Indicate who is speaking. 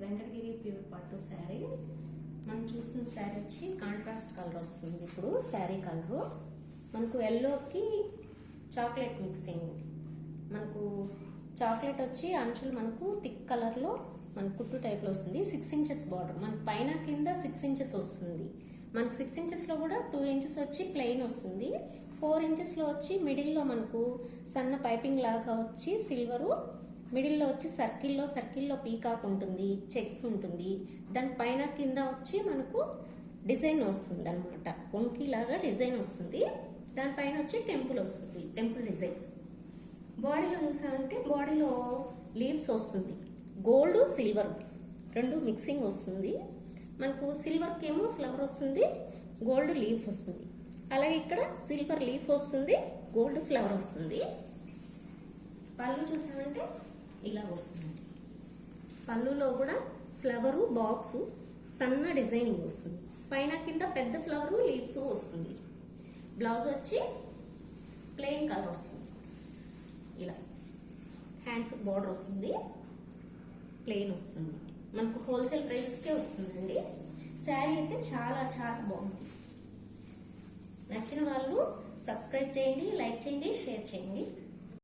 Speaker 1: Venkatagiri pure పట్టు శారీస్. మనం చూస్తున్న శారీ వచ్చి కాంట్రాస్ట్ కలర్ వస్తుంది. ఇప్పుడు శారీ కలరు మనకు ఎల్లోకి చాక్లెట్ మిక్సింగ్. మనకు చాక్లెట్ వచ్చి అంచులు మనకు థిక్ కలర్లో మనకు కుట్టు టైప్లో వస్తుంది. 6 ఇంచెస్ బార్డర్ మనకు పైన కింద 6 ఇంచెస్ వస్తుంది. మనకు 6 ఇంచెస్లో కూడా 2 ఇంచెస్ వచ్చి ప్లెయిన్ వస్తుంది. 4 ఇంచెస్లో వచ్చి మిడిల్లో మనకు సన్న పైపింగ్ లాగా వచ్చి సిల్వరు, మిడిల్లో వచ్చి సర్కిల్లో పీకాక్ ఉంటుంది, చెక్స్ ఉంటుంది. దాని పైన కింద వచ్చి మనకు డిజైన్ వస్తుంది అనమాట, వంకీలాగా డిజైన్ వస్తుంది. దానిపైన వచ్చి టెంపుల్ వస్తుంది, టెంపుల్ డిజైన్. బాడీలో చూసామంటే బాడీలో లీవ్స్ వస్తుంది, గోల్డ్ సిల్వర్ రెండు మిక్సింగ్ వస్తుంది. మనకు సిల్వర్కి ఏమో ఫ్లవర్ వస్తుంది, గోల్డ్ లీఫ్ వస్తుంది. అలాగే ఇక్కడ సిల్వర్ లీఫ్ వస్తుంది, గోల్డ్ ఫ్లవర్ వస్తుంది. పళ్ళు చూసామంటే ఇలా వస్తుంది. పళ్ళులో కూడా ఫ్లవరు బాక్సు సన్న డిజైనింగ్ వస్తుంది, పైన కింద పెద్ద ఫ్లవరు లీవ్స్ వస్తుంది. బ్లౌజ్ వచ్చి ప్లెయిన్ కలర్ వస్తుంది. ఇలా హ్యాండ్స్ బార్డర్ వస్తుంది, ప్లెయిన్ వస్తుంది. మనకు హోల్సేల్ ప్రైసెస్కే వస్తుందండి. శారీ అయితే చాలా చాలా బాగుంది. నచ్చిన వాళ్ళు సబ్స్క్రైబ్ చేయండి, లైక్ చేయండి, షేర్ చేయండి.